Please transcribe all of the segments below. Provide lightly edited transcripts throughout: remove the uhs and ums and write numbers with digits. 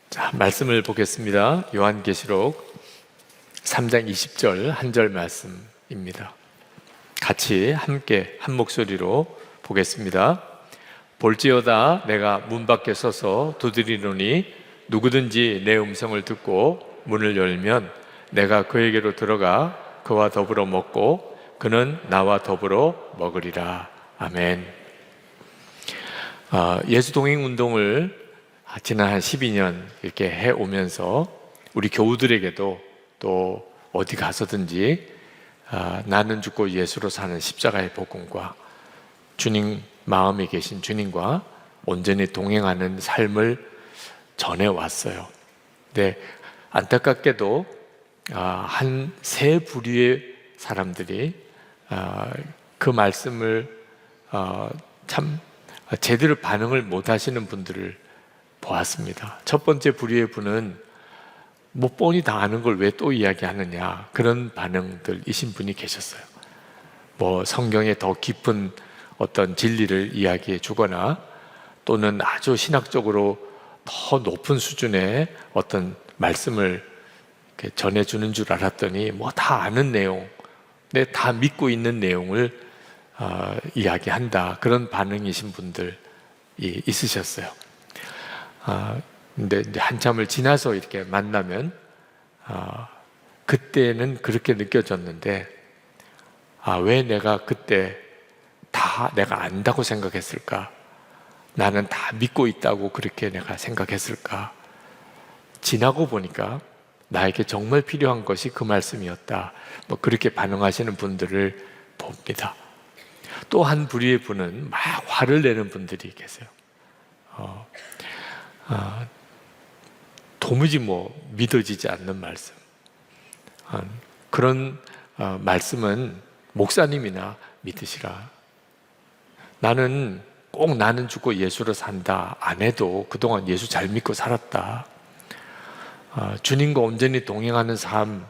자, 말씀을 보겠습니다. 요한계시록 3장 20절 한 절 말씀입니다. 같이 함께 한 목소리로 보겠습니다. 볼지어다 내가 문 밖에 서서 두드리노니 누구든지 내 음성을 듣고 문을 열면 내가 그에게로 들어가 그와 더불어 먹고 그는 나와 더불어 먹으리라. 아멘. 예수 동행 운동을 지난 한 12년 이렇게 해오면서 우리 교우들에게도 또 어디 가서든지 나는 죽고 예수로 사는 십자가의 복음과 주님 마음에 계신 주님과 온전히 동행하는 삶을 전해왔어요. 근데 안타깝게도 한 세 부류의 사람들이 그 말씀을 참 제대로 반응을 못 하시는 분들을 보았습니다. 첫 번째 부류의 분은 뭐 뻔히 다 아는 걸 왜 또 이야기하느냐, 그런 반응들이신 분이 계셨어요. 뭐 성경에 더 깊은 어떤 진리를 이야기해 주거나 또는 아주 신학적으로 더 높은 수준의 어떤 말씀을 전해주는 줄 알았더니 뭐 다 아는 내용, 다 믿고 있는 내용을 이야기한다, 그런 반응이신 분들이 있으셨어요. 근데 이제 한참을 지나서 이렇게 만나면 그때는 그렇게 느껴졌는데 왜 내가 그때 다 내가 안다고 생각했을까? 나는 다 믿고 있다고 그렇게 내가 생각했을까? 지나고 보니까 나에게 정말 필요한 것이 그 말씀이었다. 뭐 그렇게 반응하시는 분들을 봅니다. 또 한 부류의 분은 막 화를 내는 분들이 계세요. 도무지 뭐 믿어지지 않는 말씀, 그런 말씀은 목사님이나 믿으시라. 나는 꼭 나는 죽고 예수로 산다 안 해도 그동안 예수 잘 믿고 살았다. 주님과 온전히 동행하는 삶,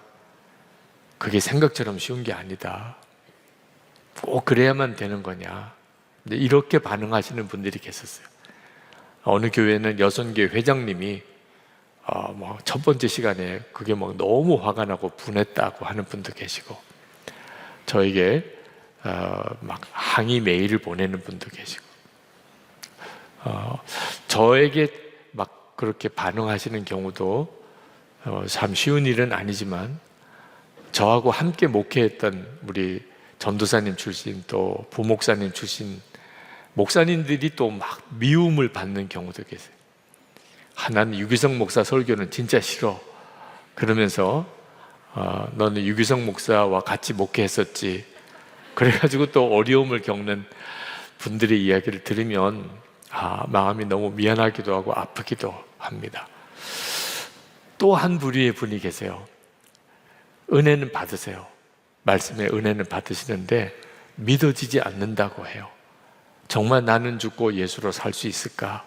그게 생각처럼 쉬운 게 아니다. 꼭 그래야만 되는 거냐. 근데 이렇게 반응하시는 분들이 계셨어요. 어느 교회는 여선교회 회장님이 첫 번째 시간에 그게 너무 화가 나고 분했다고 하는 분도 계시고, 저에게 막 항의 메일을 보내는 분도 계시고, 저에게 막 그렇게 반응하시는 경우도 참 쉬운 일은 아니지만, 저하고 함께 목회했던 우리 전도사님 출신 또 부목사님 출신 목사님들이 또 막 미움을 받는 경우도 계세요. 나는 유기성 목사 설교는 진짜 싫어. 그러면서 너는 유기성 목사와 같이 목회했었지. 그래가지고 또 어려움을 겪는 분들의 이야기를 들으면 마음이 너무 미안하기도 하고 아프기도 합니다. 또 한 부류의 분이 계세요. 은혜는 받으세요. 말씀의 은혜는 받으시는데 믿어지지 않는다고 해요. 정말 나는 죽고 예수로 살 수 있을까?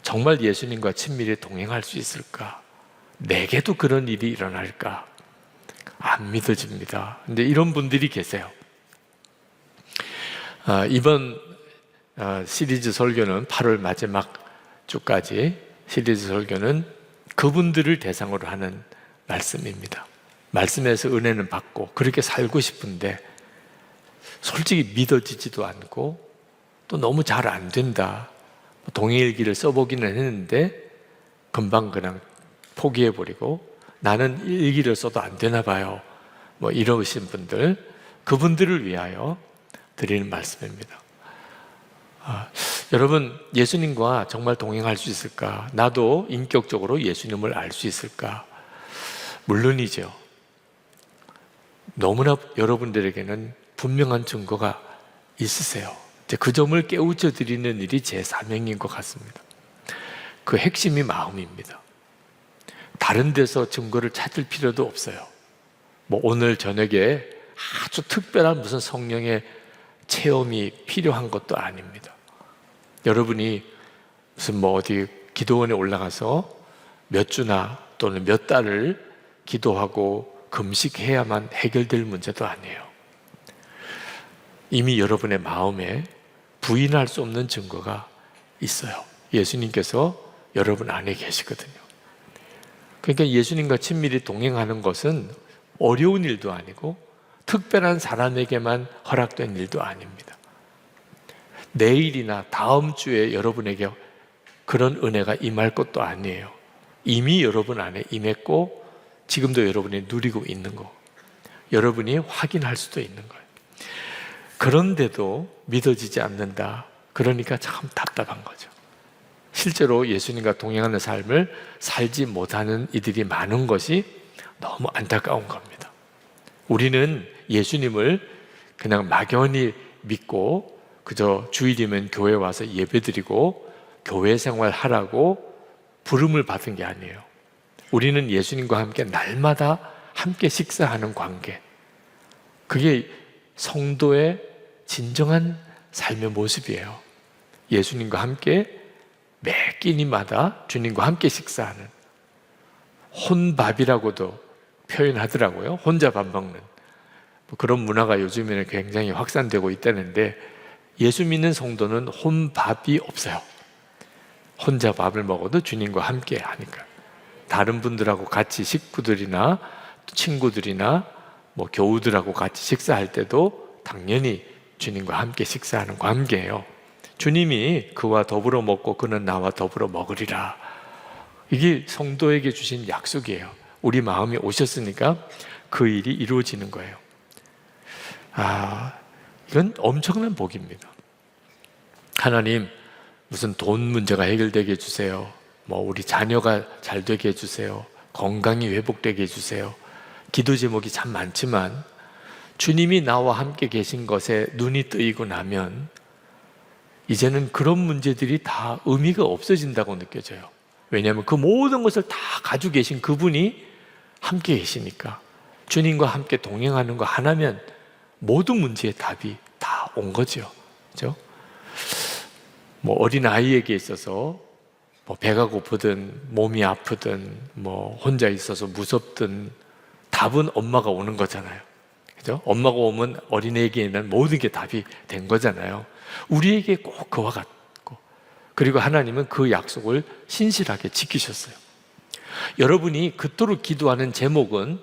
정말 예수님과 친밀히 동행할 수 있을까? 내게도 그런 일이 일어날까? 안 믿어집니다. 근데 이런 분들이 계세요. 이번 시리즈 설교는 8월 마지막 주까지 시리즈 설교는 그분들을 대상으로 하는 말씀입니다. 말씀에서 은혜는 받고 그렇게 살고 싶은데 솔직히 믿어지지도 않고 또 너무 잘 안 된다. 동일기를 써보기는 했는데 금방 그냥 포기해버리고 나는 일기를 써도 안 되나 봐요. 이러신 분들, 그분들을 위하여 드리는 말씀입니다. 여러분, 예수님과 정말 동행할 수 있을까? 나도 인격적으로 예수님을 알 수 있을까? 물론이죠. 너무나 여러분들에게는 분명한 증거가 있으세요. 그 점을 깨우쳐 드리는 일이 제 사명인 것 같습니다. 그 핵심이 마음입니다. 다른 데서 증거를 찾을 필요도 없어요. 오늘 저녁에 아주 특별한 무슨 성령의 체험이 필요한 것도 아닙니다. 여러분이 무슨 어디 기도원에 올라가서 몇 주나 또는 몇 달을 기도하고 금식해야만 해결될 문제도 아니에요. 이미 여러분의 마음에 부인할 수 없는 증거가 있어요. 예수님께서 여러분 안에 계시거든요. 그러니까 예수님과 친밀히 동행하는 것은 어려운 일도 아니고 특별한 사람에게만 허락된 일도 아닙니다. 내일이나 다음 주에 여러분에게 그런 은혜가 임할 것도 아니에요. 이미 여러분 안에 임했고 지금도 여러분이 누리고 있는 거, 여러분이 확인할 수도 있는 거예요. 그런데도 믿어지지 않는다. 그러니까 참 답답한 거죠. 실제로 예수님과 동행하는 삶을 살지 못하는 이들이 많은 것이 너무 안타까운 겁니다. 우리는 예수님을 그냥 막연히 믿고 그저 주일이면 교회 와서 예배드리고 교회 생활하라고 부름을 받은 게 아니에요. 우리는 예수님과 함께 날마다 함께 식사하는 관계, 그게 성도의 진정한 삶의 모습이에요. 예수님과 함께 매 끼니마다 주님과 함께 식사하는, 혼밥이라고도 표현하더라고요. 혼자 밥 먹는 그런 문화가 요즘에는 굉장히 확산되고 있다는데, 예수 믿는 성도는 혼밥이 없어요. 혼자 밥을 먹어도 주님과 함께 하니까. 다른 분들하고 같이 식구들이나 친구들이나 교우들하고 같이 식사할 때도 당연히 주님과 함께 식사하는 관계예요. 주님이 그와 더불어 먹고 그는 나와 더불어 먹으리라. 이게 성도에게 주신 약속이에요. 우리 마음에 오셨으니까 그 일이 이루어지는 거예요. 이건 엄청난 복입니다. 하나님, 무슨 돈 문제가 해결되게 해주세요. 우리 자녀가 잘 되게 해주세요. 건강이 회복되게 해주세요. 기도 제목이 참 많지만 주님이 나와 함께 계신 것에 눈이 뜨이고 나면 이제는 그런 문제들이 다 의미가 없어진다고 느껴져요. 왜냐하면 그 모든 것을 다 가지고 계신 그분이 함께 계시니까, 주님과 함께 동행하는 거 하나면 모든 문제의 답이 다 온 거죠. 그렇죠? 어린 아이에게 있어서 배가 고프든 몸이 아프든 혼자 있어서 무섭든 답은 엄마가 오는 거잖아요. 그죠? 엄마가 오면 어린애에게는 모든 게 답이 된 거잖아요. 우리에게 꼭 그와 같고, 그리고 하나님은 그 약속을 신실하게 지키셨어요. 여러분이 그토록 기도하는 제목은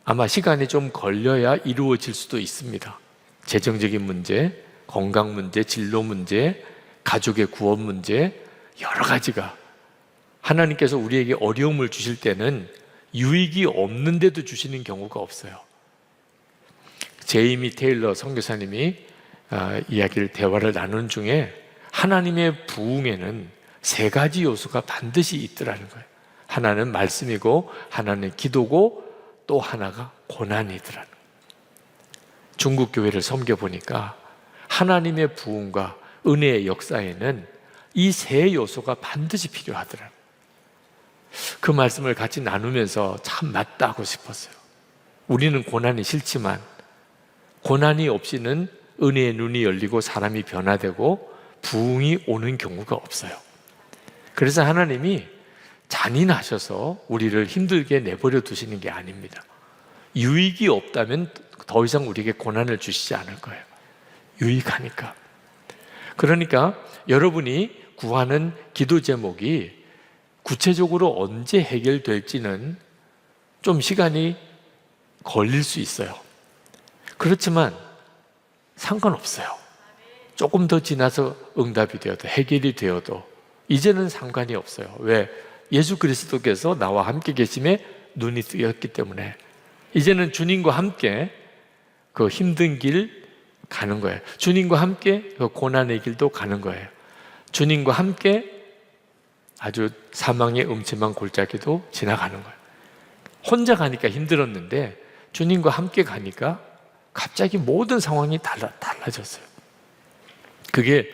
아마 시간이 좀 걸려야 이루어질 수도 있습니다. 재정적인 문제, 건강 문제, 진로 문제, 가족의 구원 문제, 여러 가지가. 하나님께서 우리에게 어려움을 주실 때는 유익이 없는데도 주시는 경우가 없어요. 제이미 테일러 선교사님이 대화를 나누는 중에 하나님의 부흥에는 3가지 요소가 반드시 있더라는 거예요. 하나는 말씀이고, 하나는 기도고, 또 하나가 고난이더라는 거예요. 중국 교회를 섬겨보니까 하나님의 부흥과 은혜의 역사에는 이 3 요소가 반드시 필요하더라고요. 그 말씀을 같이 나누면서 참 맞다고 싶었어요. 우리는 고난이 싫지만 고난이 없이는 은혜의 눈이 열리고 사람이 변화되고 부흥이 오는 경우가 없어요. 그래서 하나님이 잔인하셔서 우리를 힘들게 내버려 두시는 게 아닙니다. 유익이 없다면 더 이상 우리에게 고난을 주시지 않을 거예요. 유익하니까. 그러니까 여러분이 구하는 기도 제목이 구체적으로 언제 해결될지는 좀 시간이 걸릴 수 있어요. 그렇지만 상관없어요. 조금 더 지나서 응답이 되어도, 해결이 되어도 이제는 상관이 없어요. 왜? 예수 그리스도께서 나와 함께 계심에 눈이 뜨였기 때문에 이제는 주님과 함께 그 힘든 길 가는 거예요. 주님과 함께 그 고난의 길도 가는 거예요. 주님과 함께 아주 사망의 음침한 골짜기도 지나가는 거예요. 혼자 가니까 힘들었는데 주님과 함께 가니까 갑자기 모든 상황이 달라졌어요. 그게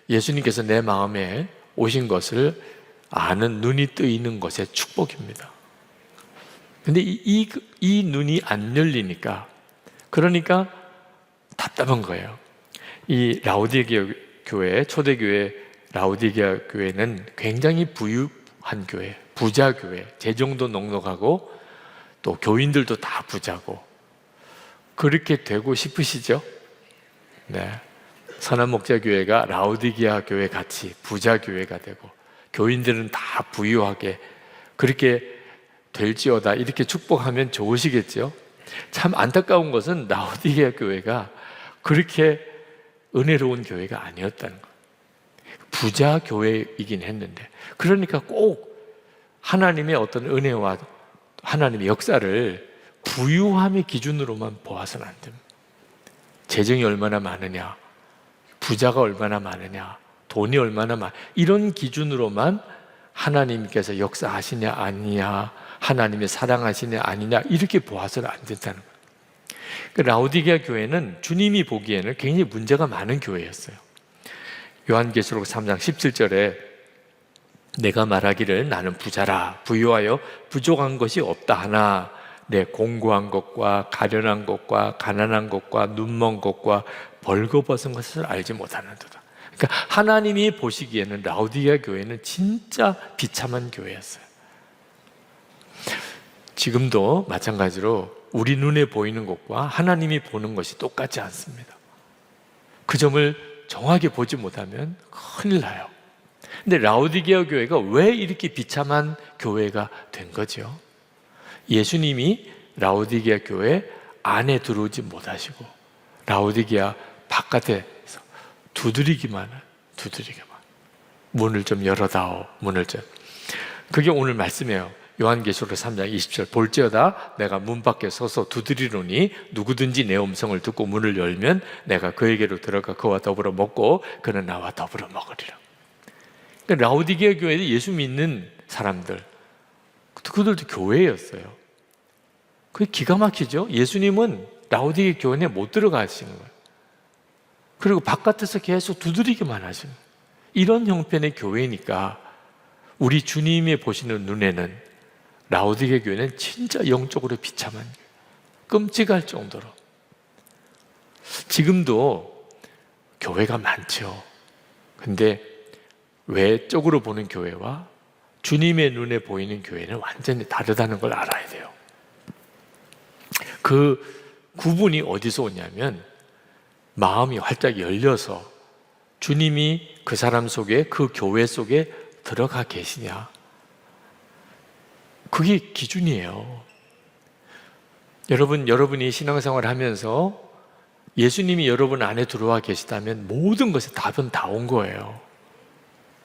예수님께서 내 마음에 오신 것을 아는 눈이 뜨이는 것의 축복입니다. 근데 이 눈이 안 열리니까, 그러니까 답답한 거예요. 이 라오디게아 교회, 초대교회 라오디게아 교회는 굉장히 부유한 교회, 부자 교회, 재정도 넉넉하고 또 교인들도 다 부자고, 그렇게 되고 싶으시죠? 네. 선한 목자 교회가 라오디게아 교회 같이 부자 교회가 되고 교인들은 다 부유하게 그렇게 될지어다 이렇게 축복하면 좋으시겠죠. 참 안타까운 것은 라오디게아 교회가 그렇게 은혜로운 교회가 아니었다는 것. 부자 교회이긴 했는데, 그러니까 꼭 하나님의 어떤 은혜와 하나님의 역사를 부유함의 기준으로만 보아서는 안 됩니다. 재정이 얼마나 많으냐, 부자가 얼마나 많으냐, 돈이 얼마나 이런 기준으로만 하나님께서 역사하시냐 아니냐, 하나님의 사랑하시냐 아니냐 이렇게 보아서는 안 된다는 거예요. 라오디게아 교회는 주님이 보기에는 굉장히 문제가 많은 교회였어요. 요한계시록 3장 17절에 내가 말하기를 나는 부자라 부유하여 부족한 것이 없다 하나 내 공고한 것과 가련한 것과 가난한 것과 눈먼 것과 벌거벗은 것을 알지 못하는도다. 그러니까 하나님이 보시기에는 라오디게아 교회는 진짜 비참한 교회였어요. 지금도 마찬가지로 우리 눈에 보이는 것과 하나님이 보는 것이 똑같지 않습니다. 그 점을 정확히 보지 못하면 큰일 나요. 근데 라오디게아 교회가 왜 이렇게 비참한 교회가 된 거죠? 예수님이 라오디게아 교회 안에 들어오지 못하시고 라오디게아 바깥에서 두드리기만 문을 좀 열어다오, 문을 좀. 그게 오늘 말씀이에요. 요한계시록 3장 20절 볼지어다 내가 문 밖에 서서 두드리노니 누구든지 내 음성을 듣고 문을 열면 내가 그에게로 들어가 그와 더불어 먹고 그는 나와 더불어 먹으리라. 그러니까 라오디게아 교회에 예수 믿는 사람들, 그들도 교회였어요. 그게 기가 막히죠. 예수님은 라오디게아 교회에 못 들어가시는 거예요. 그리고 바깥에서 계속 두드리기만 하시는 거예요. 이런 형편의 교회니까 우리 주님이 보시는 눈에는 라오디게아 교회는 진짜 영적으로 비참한 교회, 끔찍할 정도로. 지금도 교회가 많죠. 근데 외적으로 보는 교회와 주님의 눈에 보이는 교회는 완전히 다르다는 걸 알아야 돼요. 그 구분이 어디서 오냐면 마음이 활짝 열려서 주님이 그 사람 속에, 그 교회 속에 들어가 계시냐, 그게 기준이에요. 여러분이 신앙생활을 하면서 예수님이 여러분 안에 들어와 계시다면 모든 것에 답은 다 온 거예요.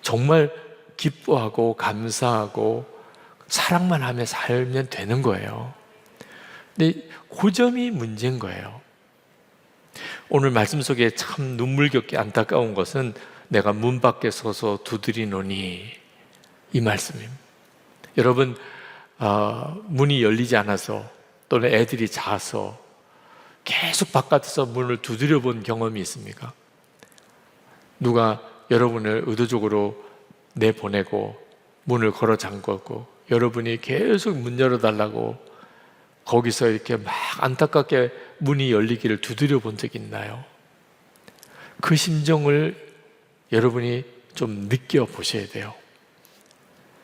정말 기뻐하고 감사하고 사랑만 하며 살면 되는 거예요. 근데 그 점이 문제인 거예요. 오늘 말씀 속에 참 눈물겹게 안타까운 것은 내가 문 밖에 서서 두드리노니 이 말씀입니다. 여러분, 문이 열리지 않아서 또는 애들이 자서 계속 바깥에서 문을 두드려 본 경험이 있습니까? 누가 여러분을 의도적으로 내보내고 문을 걸어 잠궜고 여러분이 계속 문 열어달라고 거기서 이렇게 막 안타깝게 문이 열리기를 두드려 본 적이 있나요? 그 심정을 여러분이 좀 느껴보셔야 돼요.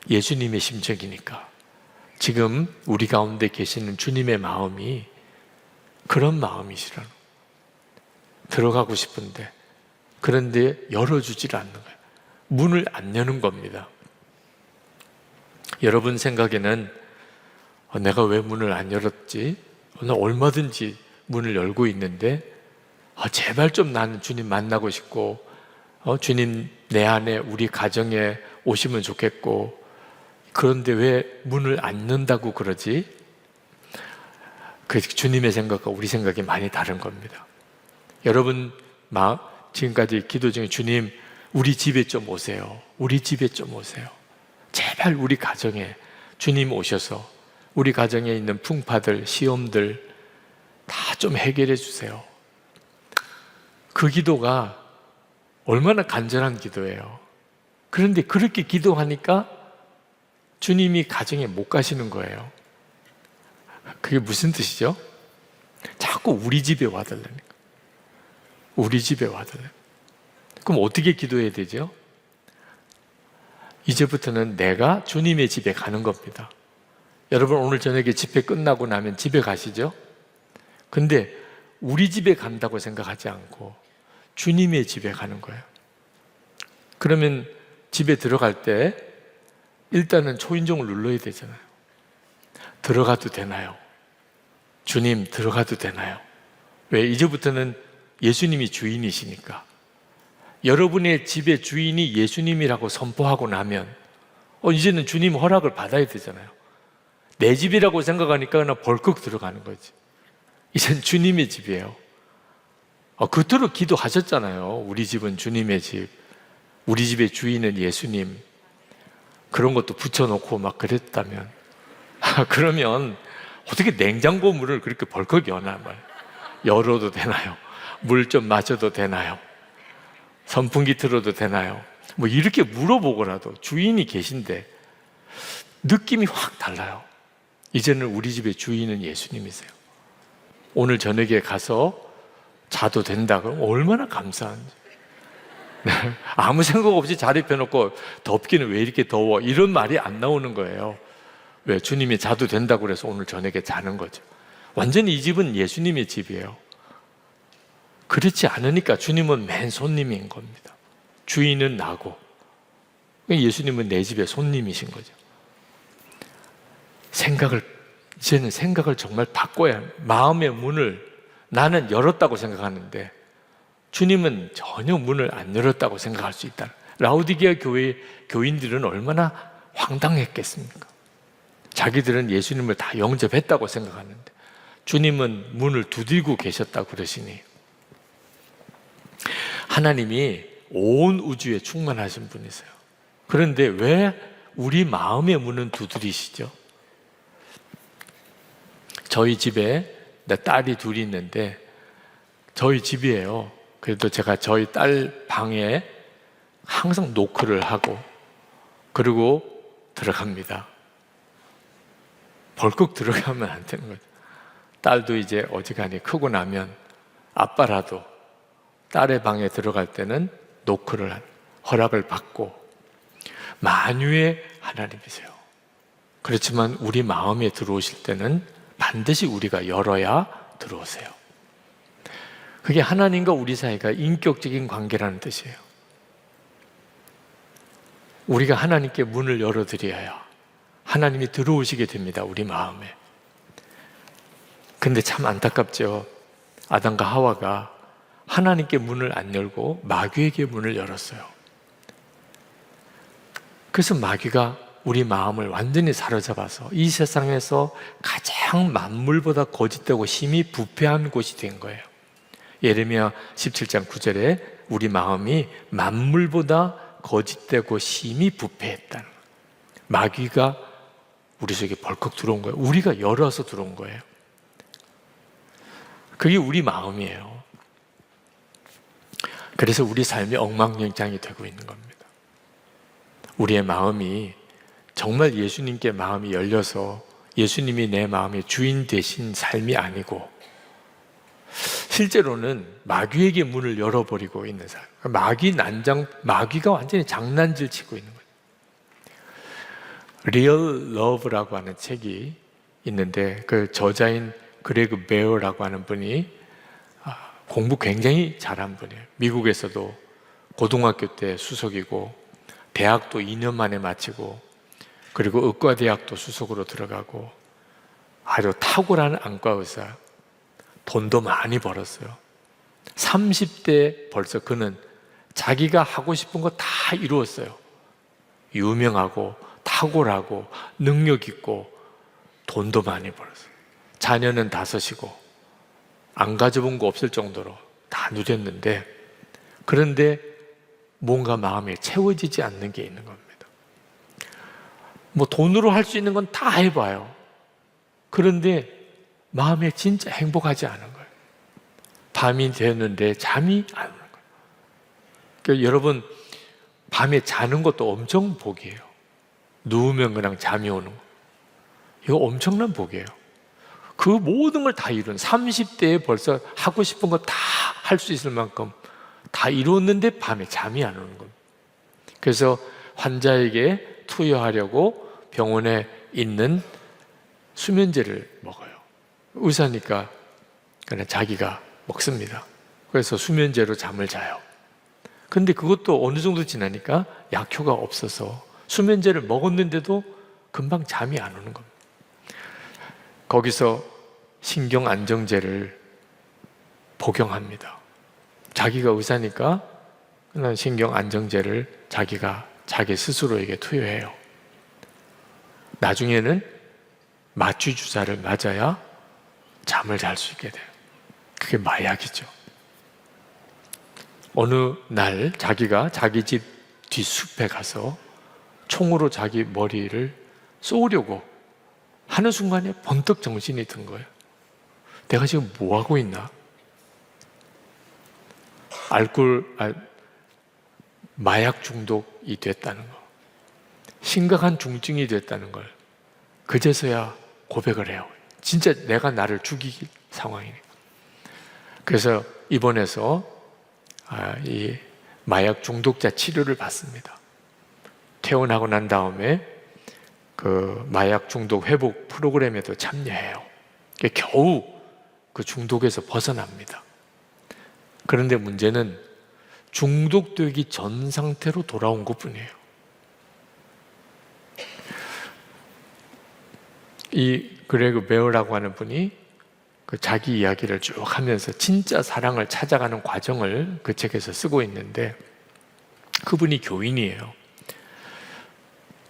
예수님의 심정이니까. 지금 우리 가운데 계시는 주님의 마음이 그런 마음이시라는, 들어가고 싶은데 그런데 열어주질 않는 거예요. 문을 안 여는 겁니다. 여러분 생각에는 내가 왜 문을 안 열었지? 나 얼마든지 문을 열고 있는데 제발 좀 나는 주님 만나고 싶고 주님 내 안에 우리 가정에 오시면 좋겠고, 그런데 왜 문을 안 연다고 그러지? 그 주님의 생각과 우리 생각이 많이 다른 겁니다. 여러분 지금까지 기도 중에 주님 우리 집에 좀 오세요. 우리 집에 좀 오세요. 제발 우리 가정에 주님 오셔서 우리 가정에 있는 풍파들, 시험들 다 좀 해결해 주세요. 그 기도가 얼마나 간절한 기도예요. 그런데 그렇게 기도하니까 주님이 가정에 못 가시는 거예요. 그게 무슨 뜻이죠? 자꾸 우리 집에 와달라니까. 우리 집에 와달라니까. 그럼 어떻게 기도해야 되죠? 이제부터는 내가 주님의 집에 가는 겁니다. 여러분 오늘 저녁에 집회 끝나고 나면 집에 가시죠? 근데 우리 집에 간다고 생각하지 않고 주님의 집에 가는 거예요. 그러면 집에 들어갈 때 일단은 초인종을 눌러야 되잖아요. 들어가도 되나요? 주님, 들어가도 되나요? 왜? 이제부터는 예수님이 주인이시니까. 여러분의 집의 주인이 예수님이라고 선포하고 나면 이제는 주님 허락을 받아야 되잖아요. 내 집이라고 생각하니까 그냥 벌컥 들어가는 거지. 이젠 주님의 집이에요. 그토록 기도하셨잖아요. 우리 집은 주님의 집, 우리 집의 주인은 예수님. 그런 것도 붙여놓고 막 그랬다면 그러면 어떻게 냉장고 문을 그렇게 벌컥 여나 말이에요. 열어도 되나요? 물 좀 마셔도 되나요? 선풍기 틀어도 되나요? 뭐 이렇게 물어보고라도 주인이 계신데 느낌이 확 달라요. 이제는 우리 집의 주인은 예수님이세요. 오늘 저녁에 가서 자도 된다 그러면 얼마나 감사한지. 아무 생각 없이 자리 펴놓고 덥기는 왜 이렇게 더워 이런 말이 안 나오는 거예요. 왜? 주님이 자도 된다고 그래서 오늘 저녁에 자는 거죠. 완전히 이 집은 예수님의 집이에요. 그렇지 않으니까 주님은 맨 손님인 겁니다. 주인은 나고 예수님은 내 집의 손님이신 거죠. 이제는 생각을 정말 바꿔야 해요. 마음의 문을 나는 열었다고 생각하는데 주님은 전혀 문을 안 열었다고 생각할 수 있다. 라오디게아 교회 교인들은 얼마나 황당했겠습니까? 자기들은 예수님을 다 영접했다고 생각하는데 주님은 문을 두들고 계셨다고 그러시니 하나님이 온 우주에 충만하신 분이세요. 그런데 왜 우리 마음의 문은 두드리시죠? 저희 집에 내 딸이 둘이 있는데 저희 집이에요. 그래도 제가 저희 딸 방에 항상 노크를 하고 그리고 들어갑니다. 벌컥 들어가면 안 되는 거죠. 딸도 이제 어지간히 크고 나면 아빠라도 딸의 방에 들어갈 때는 노크를 허락을 받고 만유의 하나님이세요. 그렇지만 우리 마음에 들어오실 때는 반드시 우리가 열어야 들어오세요. 그게 하나님과 우리 사이가 인격적인 관계라는 뜻이에요. 우리가 하나님께 문을 열어드려야 하나님이 들어오시게 됩니다. 우리 마음에. 근데 참 안타깝죠. 아담과 하와가 하나님께 문을 안 열고 마귀에게 문을 열었어요. 그래서 마귀가 우리 마음을 완전히 사로잡아서 이 세상에서 가장 만물보다 거짓되고 심히 부패한 곳이 된 거예요. 예레미야 17장 9절에 우리 마음이 만물보다 거짓되고 심히 부패했다는 거예요. 마귀가 우리 속에 벌컥 들어온 거예요. 우리가 열어서 들어온 거예요. 그게 우리 마음이에요. 그래서 우리 삶이 엉망진창이 되고 있는 겁니다. 우리의 마음이 정말 예수님께 마음이 열려서 예수님이 내 마음의 주인 되신 삶이 아니고 실제로는 마귀에게 문을 열어버리고 있는 삶. 마귀가 완전히 장난질 치고 있는 거예요. Real Love라고 하는 책이 있는데 그 저자인 그레그 베어라고 하는 분이 공부 굉장히 잘한 분이에요. 미국에서도 고등학교 때 수석이고 대학도 2년 만에 마치고 그리고 의과대학도 수석으로 들어가고 아주 탁월한 안과 의사, 돈도 많이 벌었어요. 30대 벌써 그는 자기가 하고 싶은 거 다 이루었어요. 유명하고 탁월하고 능력 있고 돈도 많이 벌었어요. 자녀는 5이고 안 가져본 거 없을 정도로 다 누렸는데 그런데 뭔가 마음에 채워지지 않는 게 있는 겁니다. 뭐 돈으로 할 수 있는 건 다 해봐요. 그런데 마음에 진짜 행복하지 않은 거예요. 밤이 되었는데 잠이 안 오는 거예요. 그러니까 여러분 밤에 자는 것도 엄청 복이에요. 누우면 그냥 잠이 오는 거. 이거 엄청난 복이에요. 그 모든 걸 다 이룬 30대에 벌써 하고 싶은 거 다 할 수 있을 만큼 다 이루었는데 밤에 잠이 안 오는 겁니다. 그래서 환자에게 투여하려고 병원에 있는 수면제를 먹어요. 의사니까 그냥 자기가 먹습니다. 그래서 수면제로 잠을 자요. 근데 그것도 어느 정도 지나니까 약효가 없어서 수면제를 먹었는데도 금방 잠이 안 오는 겁니다. 거기서 신경 안정제를 복용합니다. 자기가 의사니까 그런 신경 안정제를 자기가 자기 스스로에게 투여해요. 나중에는 마취 주사를 맞아야 잠을 잘 수 있게 돼요. 그게 마약이죠. 어느 날 자기가 자기 집 뒷숲에 가서 총으로 자기 머리를 쏘려고 하는 순간에 번뜩 정신이 든 거예요. 내가 지금 뭐 하고 있나? 마약 중독이 됐다는 거, 심각한 중증이 됐다는 걸 그제서야 고백을 해요. 진짜 내가 나를 죽이기 상황이네. 그래서 입원해서 이 마약 중독자 치료를 받습니다. 퇴원하고 난 다음에 그 마약 중독 회복 프로그램에도 참여해요. 겨우 그 중독에서 벗어납니다. 그런데 문제는 중독되기 전 상태로 돌아온 것뿐이에요. 이 그레그 베어라고 하는 분이 그 자기 이야기를 쭉 하면서 진짜 사랑을 찾아가는 과정을 그 책에서 쓰고 있는데, 그분이 교인이에요.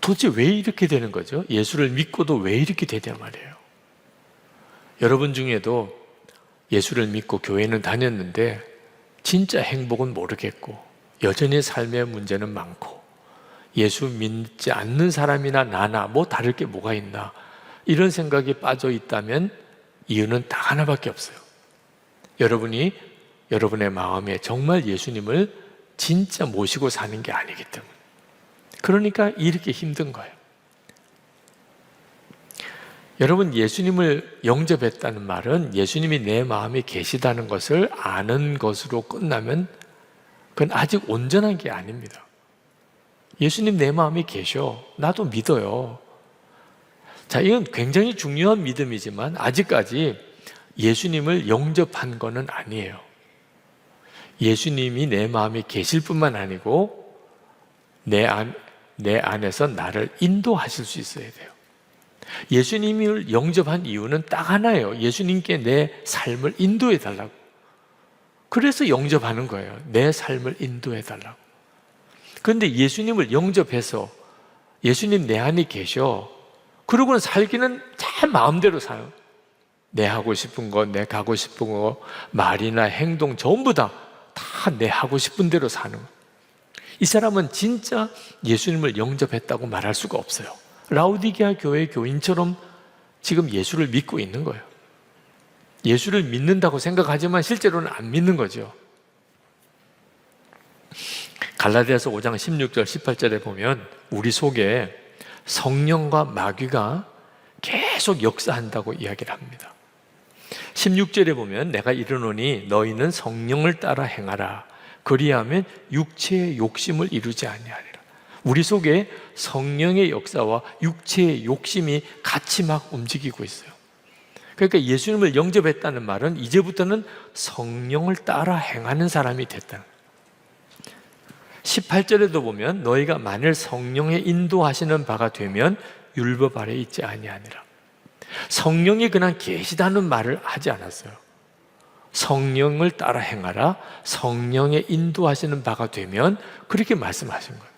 도대체 왜 이렇게 되는 거죠? 예수를 믿고도 왜 이렇게 되냐 말이에요. 여러분 중에도 예수를 믿고 교회는 다녔는데 진짜 행복은 모르겠고 여전히 삶의 문제는 많고, 예수 믿지 않는 사람이나 나나 뭐 다를 게 뭐가 있나, 이런 생각이 빠져 있다면 이유는 딱 하나밖에 없어요. 여러분이 여러분의 마음에 정말 예수님을 진짜 모시고 사는 게 아니기 때문에. 그러니까 이렇게 힘든 거예요. 여러분, 예수님을 영접했다는 말은 예수님이 내 마음에 계시다는 것을 아는 것으로 끝나면 그건 아직 온전한 게 아닙니다. 예수님 내 마음에 계셔. 나도 믿어요. 자, 이건 굉장히 중요한 믿음이지만 아직까지 예수님을 영접한 거는 아니에요. 예수님이 내 마음에 계실 뿐만 아니고 내 안에서 나를 인도하실 수 있어야 돼요. 예수님을 영접한 이유는 딱 하나예요. 예수님께 내 삶을 인도해 달라고. 그래서 영접하는 거예요. 내 삶을 인도해 달라고. 그런데 예수님을 영접해서 예수님 내 안에 계셔. 그러고는 살기는 잘 마음대로 살아요. 내 하고 싶은 거, 내 가고 싶은 거, 말이나 행동 전부 다 내 하고 싶은 대로 사는 거예요. 이 사람은 진짜 예수님을 영접했다고 말할 수가 없어요. 라우디게아 교회 교인처럼 지금 예수를 믿고 있는 거예요. 예수를 믿는다고 생각하지만 실제로는 안 믿는 거죠. 갈라디아서 5장 16절 18절에 보면 우리 속에 성령과 마귀가 계속 역사한다고 이야기를 합니다. 16절에 보면 내가 이르노니 너희는 성령을 따라 행하라. 그리하면 육체의 욕심을 이루지 아니하리라. 우리 속에 성령의 역사와 육체의 욕심이 같이 막 움직이고 있어요. 그러니까 예수님을 영접했다는 말은 이제부터는 성령을 따라 행하는 사람이 됐다는 거예요. 18절에도 보면 너희가 만일 성령의 인도하시는 바가 되면 율법 아래 있지 아니하니라. 성령이 그냥 계시다는 말을 하지 않았어요. 성령을 따라 행하라. 성령의 인도하시는 바가 되면 그렇게 말씀하신 거예요.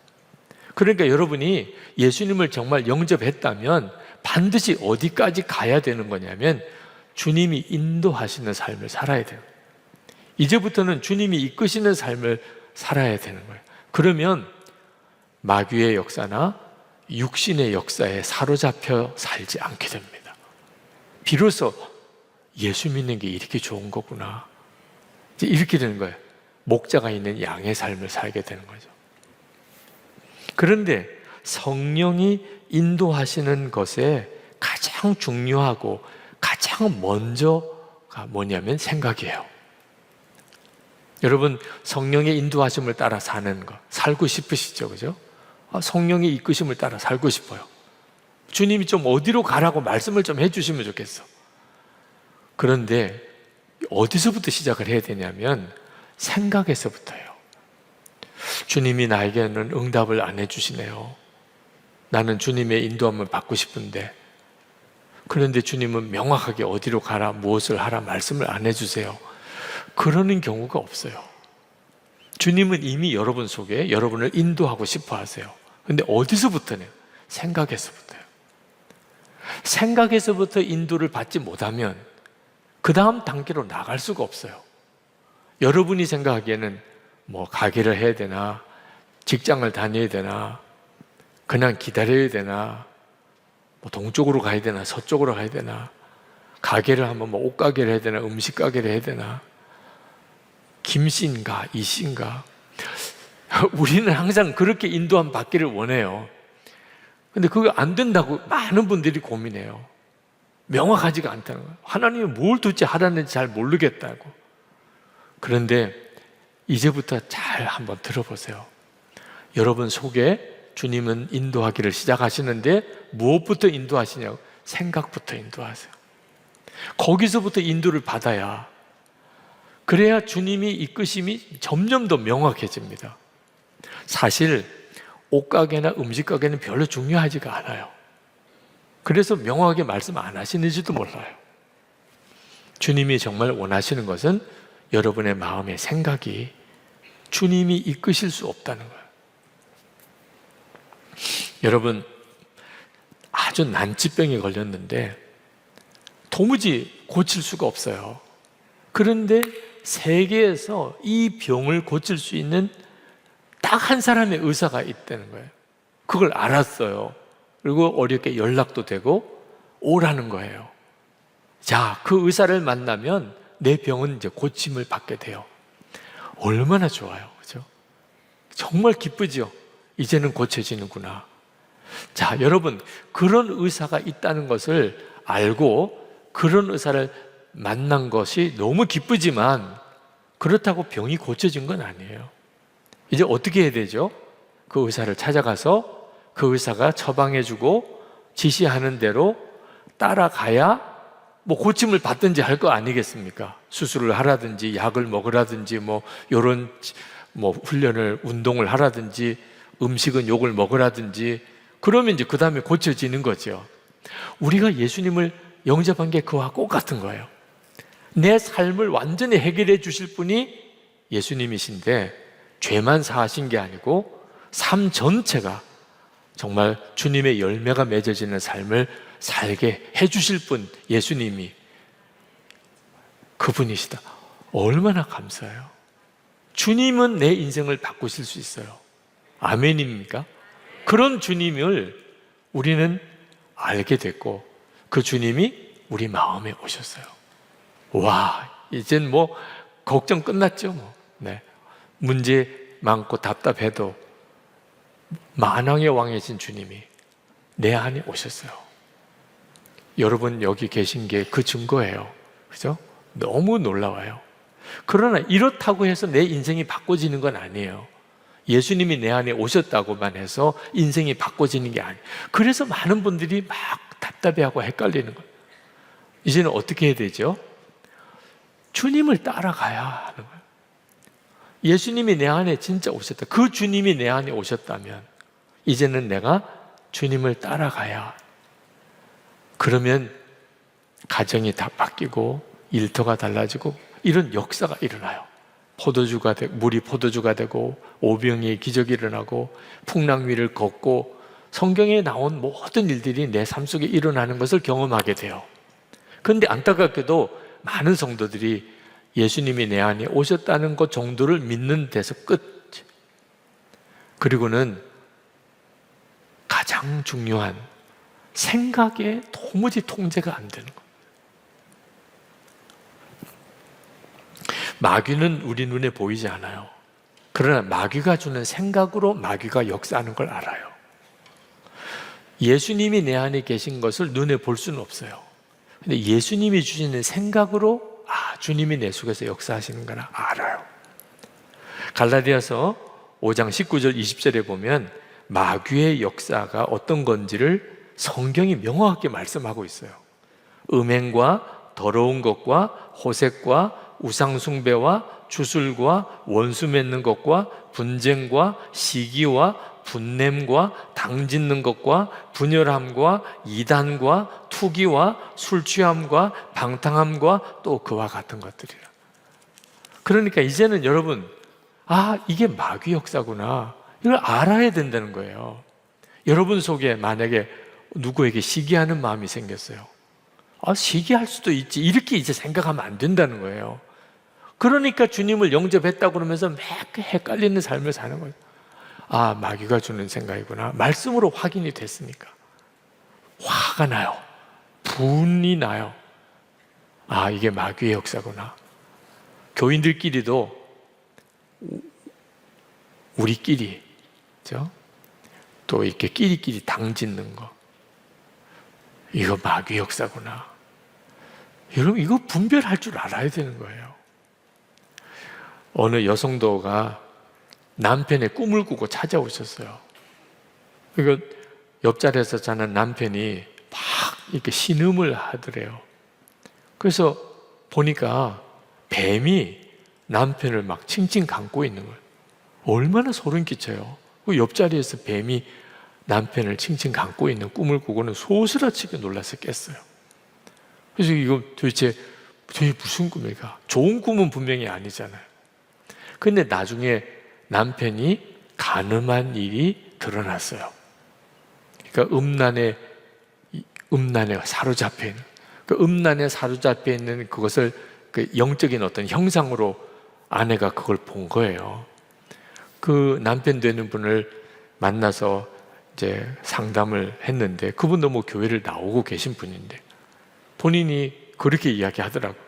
그러니까 여러분이 예수님을 정말 영접했다면 반드시 어디까지 가야 되는 거냐면 주님이 인도하시는 삶을 살아야 돼요. 이제부터는 주님이 이끄시는 삶을 살아야 되는 거예요. 그러면 마귀의 역사나 육신의 역사에 사로잡혀 살지 않게 됩니다. 비로소 예수 믿는 게 이렇게 좋은 거구나. 이제 이렇게 되는 거예요. 목자가 있는 양의 삶을 살게 되는 거죠. 그런데 성령이 인도하시는 것에 가장 중요하고 가장 먼저가 뭐냐면 생각이에요. 여러분, 성령의 인도하심을 따라 사는 거 살고 싶으시죠? 그죠? 성령의 이끄심을 따라 살고 싶어요. 주님이 좀 어디로 가라고 말씀을 좀 해주시면 좋겠어. 그런데 어디서부터 시작을 해야 되냐면 생각에서부터예요. 주님이 나에게는 응답을 안 해주시네요. 나는 주님의 인도함을 받고 싶은데, 그런데 주님은 명확하게 어디로 가라, 무엇을 하라 말씀을 안 해주세요. 그러는 경우가 없어요. 주님은 이미 여러분 속에 여러분을 인도하고 싶어 하세요. 근데 어디서부터는? 생각에서부터요. 생각에서부터 인도를 받지 못하면 그 다음 단계로 나갈 수가 없어요. 여러분이 생각하기에는 뭐 가게를 해야 되나, 직장을 다녀야 되나, 그냥 기다려야 되나, 뭐 동쪽으로 가야 되나, 서쪽으로 가야 되나, 가게를 하면 뭐 옷가게를 해야 되나, 음식 가게를 해야 되나, 김씨인가 이씨인가. 우리는 항상 그렇게 인도함 받기를 원해요. 근데 그거 안 된다고 많은 분들이 고민해요. 명확하지가 않다는 거예요. 하나님이 뭘 도대체 하라는지 잘 모르겠다고. 그런데 이제부터 잘 한번 들어보세요. 여러분 속에 주님은 인도하기를 시작하시는데 무엇부터 인도하시냐고? 생각부터 인도하세요. 거기서부터 인도를 받아야, 그래야 주님이 이끄심이 점점 더 명확해집니다. 사실 옷가게나 음식가게는 별로 중요하지가 않아요. 그래서 명확하게 말씀 안 하시는지도 몰라요. 주님이 정말 원하시는 것은 여러분의 마음의 생각이 주님이 이끄실 수 없다는 거예요. 여러분, 아주 난치병에 걸렸는데 도무지 고칠 수가 없어요. 그런데 세계에서 이 병을 고칠 수 있는 딱 한 사람의 의사가 있다는 거예요. 그걸 알았어요. 그리고 어렵게 연락도 되고 오라는 거예요. 자, 그 의사를 만나면 내 병은 이제 고침을 받게 돼요. 얼마나 좋아요, 그죠? 정말 기쁘죠? 이제는 고쳐지는구나. 자, 여러분, 그런 의사가 있다는 것을 알고 그런 의사를 만난 것이 너무 기쁘지만 그렇다고 병이 고쳐진 건 아니에요. 이제 어떻게 해야 되죠? 그 의사를 찾아가서 그 의사가 처방해주고 지시하는 대로 따라가야 뭐 고침을 받든지 할 거 아니겠습니까? 수술을 하라든지 약을 먹으라든지 뭐 요런 뭐 훈련을, 운동을 하라든지 음식은 욕을 먹으라든지, 그러면 이제 그 다음에 고쳐지는 거죠. 우리가 예수님을 영접한 게 그와 똑같은 거예요. 내 삶을 완전히 해결해 주실 분이 예수님이신데 죄만 사하신 게 아니고 삶 전체가 정말 주님의 열매가 맺어지는 삶을 살게 해주실 분, 예수님이 그분이시다. 얼마나 감사해요. 주님은 내 인생을 바꾸실 수 있어요. 아멘입니까? 그런 주님을 우리는 알게 됐고 그 주님이 우리 마음에 오셨어요. 와, 이젠 뭐 걱정 끝났죠, 뭐. 네. 문제 많고 답답해도 만왕의 왕이신 주님이 내 안에 오셨어요. 여러분 여기 계신 게 그 증거예요. 그죠? 너무 놀라워요. 그러나 이렇다고 해서 내 인생이 바꿔지는 건 아니에요. 예수님이 내 안에 오셨다고만 해서 인생이 바꿔지는 게 아니에요. 그래서 많은 분들이 막 답답해하고 헷갈리는 거예요. 이제는 어떻게 해야 되죠? 주님을 따라가야 하는 거예요. 예수님이 내 안에 진짜 오셨다. 그 주님이 내 안에 오셨다면 이제는 내가 주님을 따라가야. 그러면 가정이 다 바뀌고 일터가 달라지고 이런 역사가 일어나요. 포도주가 되고, 물이 포도주가 되고, 오병이의 기적이 일어나고, 풍랑 위를 걷고, 성경에 나온 모든 일들이 내 삶 속에 일어나는 것을 경험하게 돼요. 그런데 안타깝게도 많은 성도들이 예수님이 내 안에 오셨다는 것 정도를 믿는 데서 끝. 그리고는 가장 중요한 생각에 도무지 통제가 안 되는 거예요. 마귀는 우리 눈에 보이지 않아요. 그러나 마귀가 주는 생각으로 마귀가 역사하는 걸 알아요. 예수님이 내 안에 계신 것을 눈에 볼 수는 없어요. 근데 예수님이 주시는 생각으로 주님이 내 속에서 역사하시는구나 알아요. 갈라디아서 5장 19절 20절에 보면 마귀의 역사가 어떤 건지를 성경이 명확하게 말씀하고 있어요. 음행과 더러운 것과 호색과 우상숭배와 주술과 원수 맺는 것과 분쟁과 시기와 분냄과 당짓는 것과 분열함과 이단과 투기와 술 취함과 방탕함과 또 그와 같은 것들이라. 그러니까 이제는 여러분, 이게 마귀 역사구나, 이걸 알아야 된다는 거예요. 여러분 속에 만약에 누구에게 시기하는 마음이 생겼어요. 시기할 수도 있지, 이렇게 이제 생각하면 안 된다는 거예요. 그러니까 주님을 영접했다고 그러면서 매 헷갈리는 삶을 사는 거예요. 마귀가 주는 생각이구나. 말씀으로 확인이 됐으니까 화가 나요. 분이 나요. 이게 마귀의 역사구나. 교인들끼리도 우리끼리, 그렇죠? 또 이렇게 끼리끼리 당짓는 거, 이거 마귀의 역사구나. 여러분, 이거 분별할 줄 알아야 되는 거예요. 어느 여성도가 남편의 꿈을 꾸고 찾아오셨어요. 그러니까 옆자리에서 자는 남편이 막 이렇게 신음을 하더래요. 그래서 보니까 뱀이 남편을 막 칭칭 감고 있는 거예요. 얼마나 소름 끼쳐요. 그 옆자리에서 뱀이 남편을 칭칭 감고 있는 꿈을 꾸고는 소스라치게 놀라서 깼어요. 그래서 이거 도대체 무슨 꿈일까? 좋은 꿈은 분명히 아니잖아요. 근데 나중에 남편이 간음한 일이 드러났어요. 그러니까 음란에 사로잡혀 있는, 그 음란에 사로잡혀 있는 그것을 그 영적인 어떤 형상으로 아내가 그걸 본 거예요. 그 남편 되는 분을 만나서 이제 상담을 했는데, 그분도 뭐 교회를 나오고 계신 분인데 본인이 그렇게 이야기하더라고요.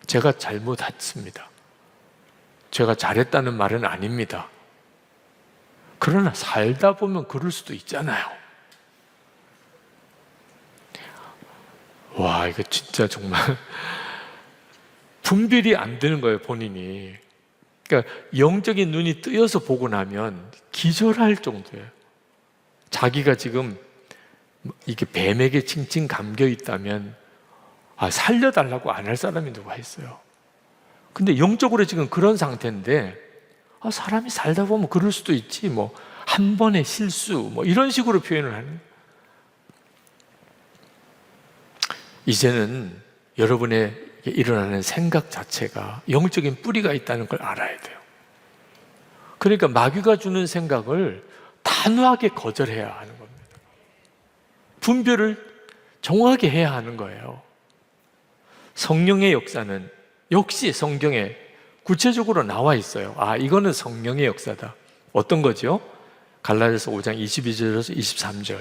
제가 잘못했습니다. 제가 잘했다는 말은 아닙니다. 그러나 살다 보면 그럴 수도 있잖아요. 와, 이거 진짜 정말 분별이 안 되는 거예요, 본인이. 그러니까 영적인 눈이 뜨여서 보고 나면 기절할 정도예요. 자기가 지금 이게 뱀에게 칭칭 감겨 있다면 살려달라고 안 할 사람이 누가 있어요. 근데 영적으로 지금 그런 상태인데 사람이 살다 보면 그럴 수도 있지, 뭐 한 번의 실수, 뭐 이런 식으로 표현을 하는 거예요. 이제는 여러분의 일어나는 생각 자체가 영적인 뿌리가 있다는 걸 알아야 돼요. 그러니까 마귀가 주는 생각을 단호하게 거절해야 하는 겁니다. 분별을 정확하게 해야 하는 거예요. 성령의 역사는 역시 성경에 구체적으로 나와 있어요. 이거는 성령의 역사다. 어떤 거죠? 갈라디아서 5장 22절에서 23절.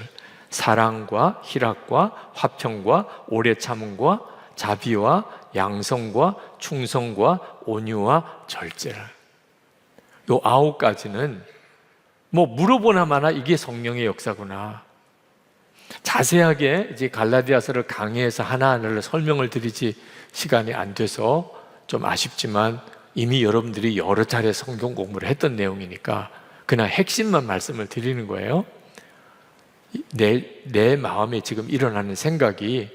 사랑과 희락과 화평과 오래 참음과 자비와 양성과 충성과 온유와 절제라. 요 9가지는 뭐 물어보나 마나 이게 성령의 역사구나. 자세하게 이제 갈라디아서를 강의해서 하나하나를 설명을 드리지 시간이 안 돼서 좀 아쉽지만 이미 여러분들이 여러 차례 성경 공부를 했던 내용이니까 그냥 핵심만 말씀을 드리는 거예요. 내 마음에 지금 일어나는 생각이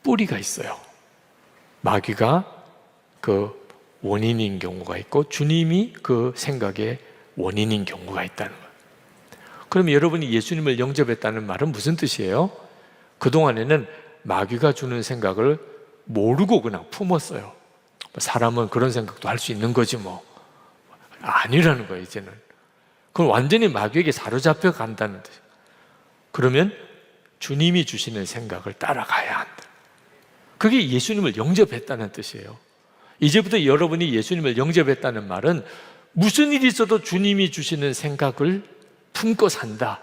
뿌리가 있어요. 마귀가 그 원인인 경우가 있고 주님이 그 생각의 원인인 경우가 있다는 거예요. 그럼 여러분이 예수님을 영접했다는 말은 무슨 뜻이에요? 그동안에는 마귀가 주는 생각을 모르고 그냥 품었어요. 사람은 그런 생각도 할 수 있는 거지 뭐. 아니라는 거예요, 이제는. 그건 완전히 마귀에게 사로잡혀 간다는 뜻이에요. 그러면 주님이 주시는 생각을 따라가야 한다. 그게 예수님을 영접했다는 뜻이에요. 이제부터 여러분이 예수님을 영접했다는 말은 무슨 일이 있어도 주님이 주시는 생각을 품고 산다.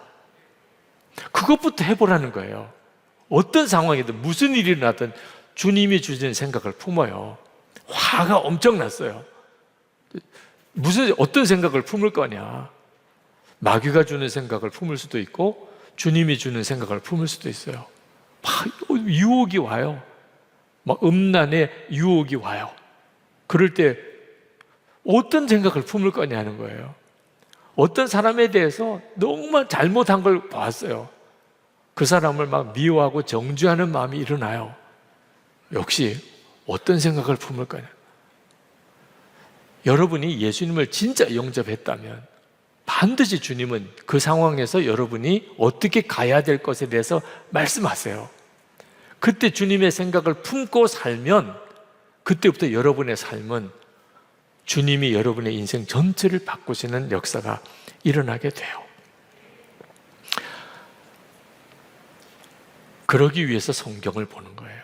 그것부터 해보라는 거예요. 어떤 상황이든 무슨 일이 일어나든 주님이 주시는 생각을 품어요. 화가 엄청 났어요. 어떤 생각을 품을 거냐? 마귀가 주는 생각을 품을 수도 있고 주님이 주는 생각을 품을 수도 있어요. 막 유혹이 와요. 막 음란의 유혹이 와요. 그럴 때 어떤 생각을 품을 거냐는 거예요. 어떤 사람에 대해서 너무 잘못한 걸 봤어요. 그 사람을 막 미워하고 정죄하는 마음이 일어나요. 역시 어떤 생각을 품을 거냐. 여러분이 예수님을 진짜 영접했다면 반드시 주님은 그 상황에서 여러분이 어떻게 가야 될 것에 대해서 말씀하세요. 그때 주님의 생각을 품고 살면 그때부터 여러분의 삶은 주님이 여러분의 인생 전체를 바꾸시는 역사가 일어나게 돼요. 그러기 위해서 성경을 보는 거예요.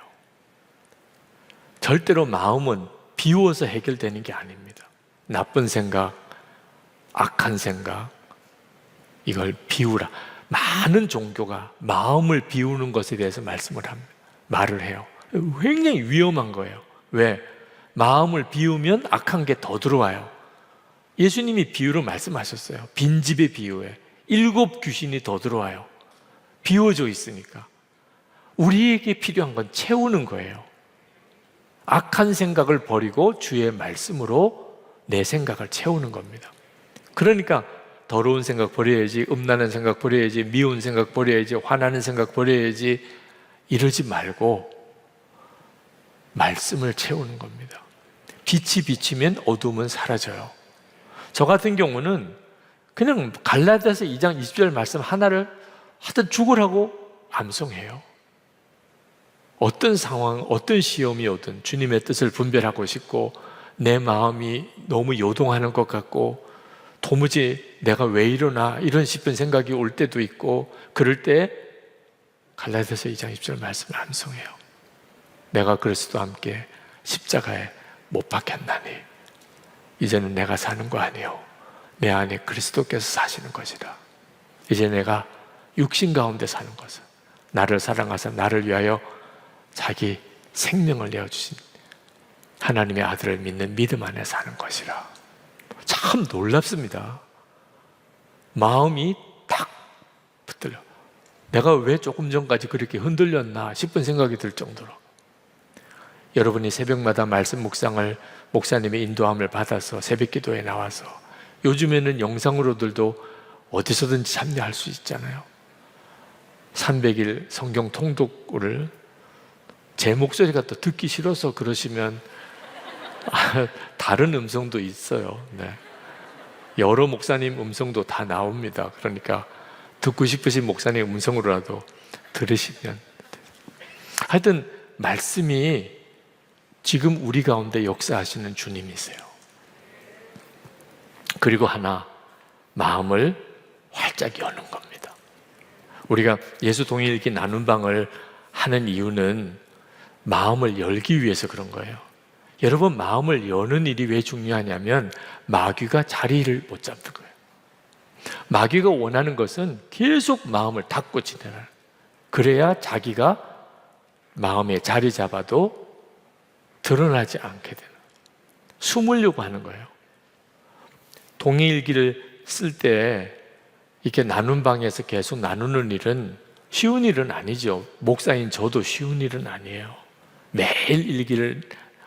절대로 마음은 비워서 해결되는 게 아닙니다. 나쁜 생각, 악한 생각, 이걸 비우라. 많은 종교가 마음을 비우는 것에 대해서 말을 해요. 굉장히 위험한 거예요. 왜? 마음을 비우면 악한 게 더 들어와요. 예수님이 비유로 말씀하셨어요. 빈집의 비유에 7 귀신이 더 들어와요. 비워져 있으니까. 우리에게 필요한 건 채우는 거예요. 악한 생각을 버리고 주의 말씀으로 내 생각을 채우는 겁니다. 그러니까 더러운 생각 버려야지, 음란한 생각 버려야지, 미운 생각 버려야지, 화나는 생각 버려야지, 이러지 말고 말씀을 채우는 겁니다. 빛이 비치면 어둠은 사라져요. 저 같은 경우는 그냥 갈라디아서 2장 20절 말씀 하나를 하여튼 죽으라고 암송해요. 어떤 상황, 어떤 시험이 오든 주님의 뜻을 분별하고 싶고, 내 마음이 너무 요동하는 것 같고 도무지 내가 왜 이러나 이런 싶은 생각이 올 때도 있고, 그럴 때 갈라디아서 2장 20절 말씀을 암송해요. 내가 그리스도와 함께 십자가에 못 박혔나니 이제는 내가 사는 거 아니요 내 안에 그리스도께서 사시는 것이라. 이제 내가 육신 가운데 사는 것은 나를 사랑하사 나를 위하여 자기 생명을 내어주신 하나님의 아들을 믿는 믿음 안에 사는 것이라. 참 놀랍습니다. 마음이 딱 붙들려. 내가 왜 조금 전까지 그렇게 흔들렸나 싶은 생각이 들 정도로. 여러분이 새벽마다 말씀 묵상을 목사님의 인도함을 받아서 새벽 기도에 나와서, 요즘에는 영상으로들도 어디서든지 참여할 수 있잖아요. 300일 성경 통독을 제 목소리가 또 듣기 싫어서 그러시면 다른 음성도 있어요. 네. 여러 목사님 음성도 다 나옵니다. 그러니까 듣고 싶으신 목사님 음성으로라도 들으시면. 하여튼 말씀이 지금 우리 가운데 역사하시는 주님이세요. 그리고 하나, 마음을 활짝 여는 겁니다. 우리가 예수 동일기 나눈 방을 하는 이유는 마음을 열기 위해서 그런 거예요. 여러분, 마음을 여는 일이 왜 중요하냐면 마귀가 자리를 못 잡는 거예요. 마귀가 원하는 것은 계속 마음을 닫고 지내라. 그래야 자기가 마음에 자리 잡아도 드러나지 않게 되는, 숨으려고 하는 거예요. 동일기를 쓸 때 이렇게 나눈 방에서 계속 나누는 일은 쉬운 일은 아니죠. 목사인 저도 쉬운 일은 아니에요. 매일 일기를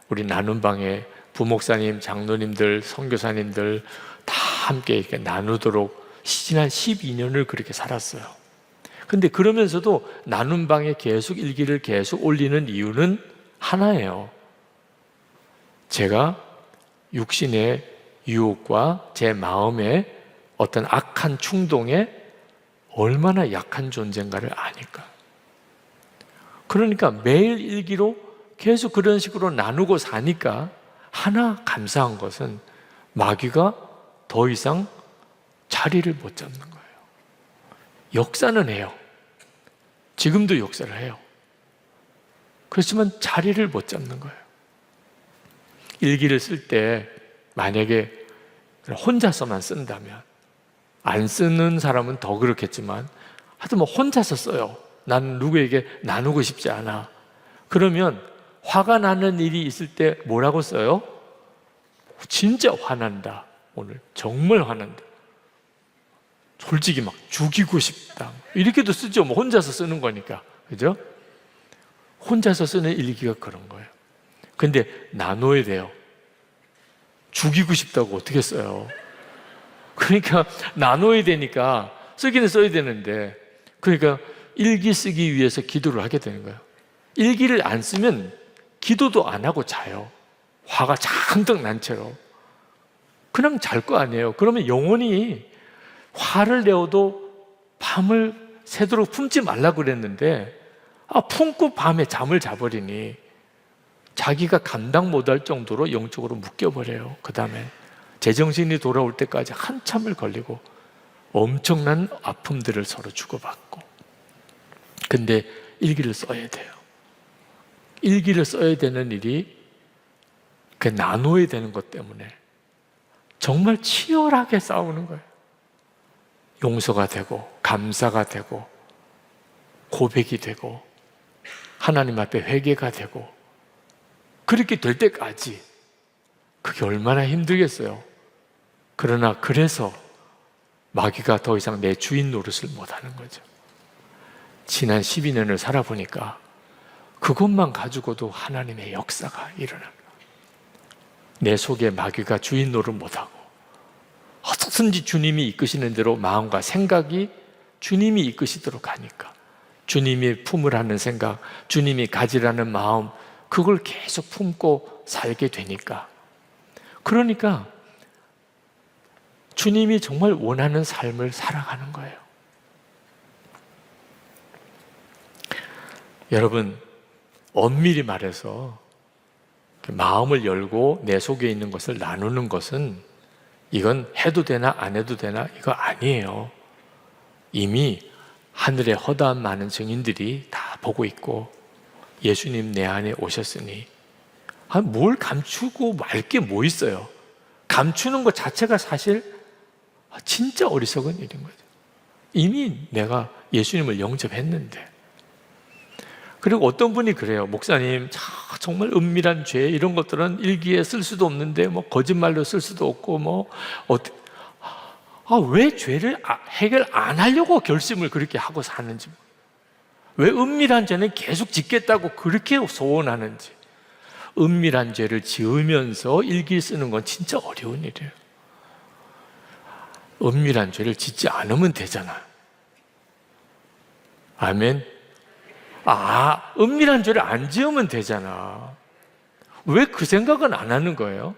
우리 나눈 방에 부목사님, 장로님들, 선교사님들 다 함께 이렇게 나누도록 지난 12년을 그렇게 살았어요. 근데 그러면서도 나눈 방에 계속 일기를 계속 올리는 이유는 하나예요. 제가 육신의 유혹과 제 마음의 어떤 악한 충동에 얼마나 약한 존재인가를 아니까. 그러니까 매일 일기로 계속 그런 식으로 나누고 사니까 하나 감사한 것은 마귀가 더 이상 자리를 못 잡는 거예요. 역사는 해요. 지금도 역사를 해요. 그렇지만 자리를 못 잡는 거예요. 일기를 쓸 때 만약에 혼자서만 쓴다면, 안 쓰는 사람은 더 그렇겠지만 하여튼 뭐 혼자서 써요. 나는 누구에게 나누고 싶지 않아. 그러면 화가 나는 일이 있을 때 뭐라고 써요? 진짜 화난다. 오늘 정말 화난다. 솔직히 막 죽이고 싶다. 이렇게도 쓰죠. 뭐 혼자서 쓰는 거니까. 그죠? 혼자서 쓰는 일기가 그런 거예요. 근데 나눠야 돼요. 죽이고 싶다고 어떻게 써요? 그러니까 나눠야 되니까 쓰기는 써야 되는데, 그러니까 일기 쓰기 위해서 기도를 하게 되는 거예요. 일기를 안 쓰면 기도도 안 하고 자요. 화가 잔뜩 난 채로. 그냥 잘 거 아니에요. 그러면 영혼이 화를 내어도 밤을 새도록 품지 말라고 그랬는데 품고 밤에 잠을 자버리니 자기가 감당 못할 정도로 영적으로 묶여버려요. 그 다음에 제정신이 돌아올 때까지 한참을 걸리고 엄청난 아픔들을 서로 주고받고. 근데 일기를 써야 돼요. 일기를 써야 되는 일이 그 나눠야 되는 것 때문에 정말 치열하게 싸우는 거예요. 용서가 되고 감사가 되고 고백이 되고 하나님 앞에 회개가 되고 그렇게 될 때까지 그게 얼마나 힘들겠어요. 그러나 그래서 마귀가 더 이상 내 주인 노릇을 못하는 거죠. 지난 12년을 살아보니까 그것만 가지고도 하나님의 역사가 일어납니다. 내 속에 마귀가 주인 노릇 못하고 어떻든지 주님이 이끄시는 대로 마음과 생각이 주님이 이끄시도록 하니까 주님이 품으라는 생각, 주님이 가지라는 마음, 그걸 계속 품고 살게 되니까, 그러니까 주님이 정말 원하는 삶을 살아가는 거예요. 여러분, 엄밀히 말해서 마음을 열고 내 속에 있는 것을 나누는 것은 이건 해도 되나 안 해도 되나 이거 아니에요. 이미 하늘에 허다한 많은 증인들이 다 보고 있고 예수님 내 안에 오셨으니 뭘 감추고 말 게 뭐 있어요. 감추는 것 자체가 사실 진짜 어리석은 일인 거죠. 이미 내가 예수님을 영접했는데. 그리고 어떤 분이 그래요. 목사님, 정말 은밀한 죄 이런 것들은 일기에 쓸 수도 없는데 뭐 거짓말로 쓸 수도 없고 뭐 왜 죄를 해결 안 하려고 결심을 그렇게 하고 사는지, 왜 은밀한 죄는 계속 짓겠다고 그렇게 소원하는지. 은밀한 죄를 지으면서 일기 쓰는 건 진짜 어려운 일이에요. 은밀한 죄를 짓지 않으면 되잖아. 아멘. 은밀한 죄를 안 지으면 되잖아. 왜 그 생각은 안 하는 거예요?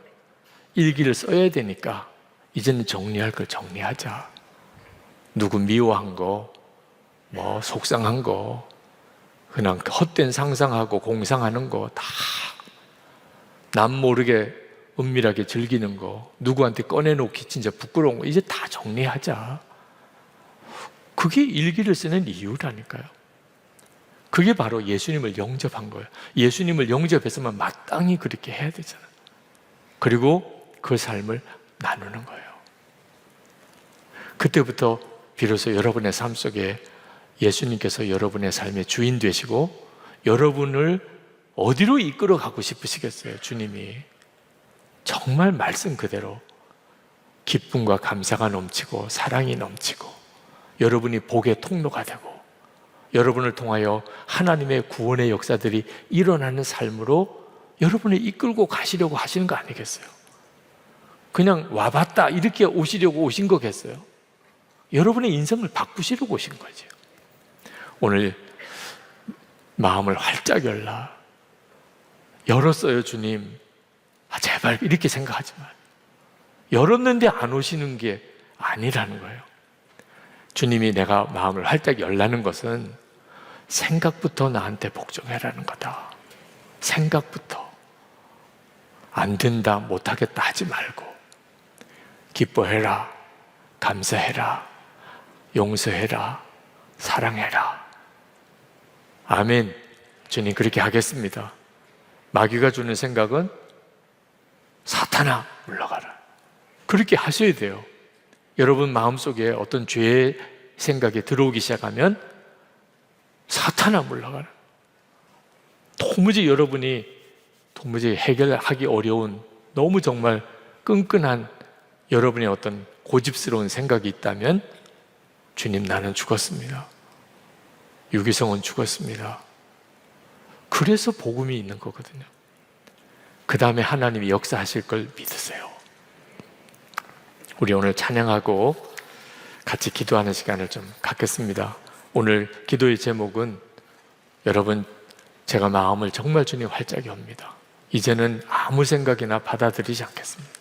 일기를 써야 되니까 이제는 정리할 걸 정리하자. 누구 미워한 거, 뭐 속상한 거, 그냥 헛된 상상하고 공상하는 거 다 남 모르게 은밀하게 즐기는 거, 누구한테 꺼내놓기 진짜 부끄러운 거 이제 다 정리하자. 그게 일기를 쓰는 이유라니까요. 그게 바로 예수님을 영접한 거예요. 예수님을 영접했으면 마땅히 그렇게 해야 되잖아요. 그리고 그 삶을 나누는 거예요. 그때부터 비로소 여러분의 삶 속에 예수님께서 여러분의 삶의 주인 되시고 여러분을 어디로 이끌어 가고 싶으시겠어요? 주님이 정말 말씀 그대로 기쁨과 감사가 넘치고 사랑이 넘치고 여러분이 복의 통로가 되고 여러분을 통하여 하나님의 구원의 역사들이 일어나는 삶으로 여러분을 이끌고 가시려고 하시는 거 아니겠어요? 그냥 와봤다 이렇게 오시려고 오신 거겠어요? 여러분의 인생을 바꾸시려고 오신 거죠. 오늘 마음을 활짝 열었어요 주님. 제발 이렇게 생각하지만 열었는데 안 오시는 게 아니라는 거예요. 주님이 내가 마음을 활짝 열라는 것은 생각부터 나한테 복종해라는 거다. 생각부터. 안 된다, 못하겠다 하지 말고 기뻐해라, 감사해라, 용서해라, 사랑해라. 아멘. 주님 그렇게 하겠습니다. 마귀가 주는 생각은 사탄아 물러가라. 그렇게 하셔야 돼요. 여러분 마음속에 어떤 죄의 생각이 들어오기 시작하면 사탄아 물러가라. 도무지 여러분이 해결하기 어려운 너무 정말 끈끈한 여러분의 어떤 고집스러운 생각이 있다면 주님 나는 죽었습니다. 유기성은 죽었습니다. 그래서 복음이 있는 거거든요. 그 다음에 하나님이 역사하실 걸 믿으세요. 우리 오늘 찬양하고 같이 기도하는 시간을 좀 갖겠습니다. 오늘 기도의 제목은 여러분 제가 마음을 정말 주님 활짝 엽니다. 이제는 아무 생각이나 받아들이지 않겠습니다.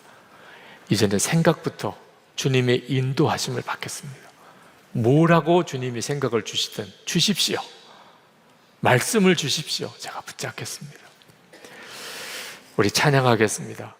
이제는 생각부터 주님의 인도하심을 받겠습니다. 뭐라고 주님이 생각을 주시든 주십시오. 말씀을 주십시오. 제가 붙잡겠습니다. 우리 찬양하겠습니다.